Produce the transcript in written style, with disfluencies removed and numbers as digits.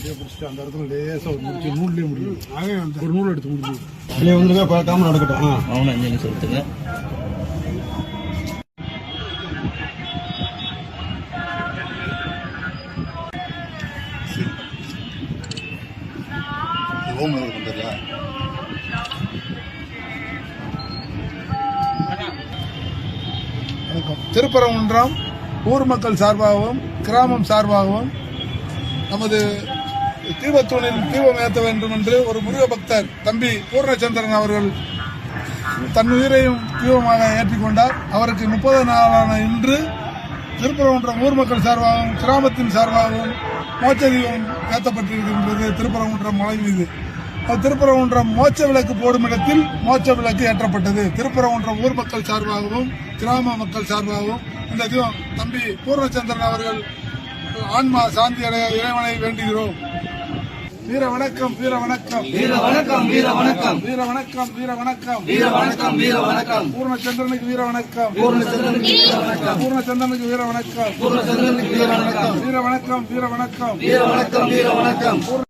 அந்த இடத்துல லேசா முடிச்சு நூல்லேயே முடியும். ஒரு நூல் எடுத்து முடியும். அப்படியே வந்து பார்க்காம நடக்கட்டும். அவனை அஞ்சு சொல்லுங்க. திருப்பரங்குன்றம் ஊர் மக்கள் சார்பாகவும் கிராமம் சார்பாகவும் நமது தீபத்தூணில் தீபம் ஏற்ற வேண்டும் என்று ஒரு முருக பக்தர் தம்பி பூர்ணச்சந்திரன் அவர்கள் தன் உயிரையும் தீபமாக ஏற்றிக்கொண்டார். அவருக்கு 30 நாளான இன்று திருப்பரங்குன்றம் ஊர் மக்கள் சார்பாகவும் கிராமத்தின் சார்பாகவும் மோட்ச தீபம் ஏற்றப்பட்டிருக்கின்றது. திருப்பரங்குன்றம் மலை மீது திருப்பரங்குன்றம் மோட்ச விளக்கு போடும் இடத்தில் மோட்ச விளக்கு ஏற்றப்பட்டது. திருப்பரங்குன்றம் ஊர் மக்கள் சார்பாகவும் கிராம மக்கள் சார்பாகவும் இந்த தீபம் தம்பி பூர்ணச்சந்திரன் அவர்கள் ஆன்மா சாந்தி அடைய இறைவனை வேண்டுகிறோம். வீர வணக்கம், வீர வணக்கம், வீர வணக்கம், வீர வணக்கம், வீர வணக்கம், வீர வணக்கம், வீர வணக்கம், வீர வணக்கம். பூர்ணச்சந்திரனுக்கு வீர வணக்கம், பூர்ணச்சந்திரனுக்கு வீர வணக்கம், பூர்ணச்சந்திரனுக்கு வீர வணக்கம், பூர்ணச்சந்திரனுக்கு வீர வணக்கம், வீர வணக்கம், வீர வணக்கம், வீர வணக்கம், வீர வணக்கம்.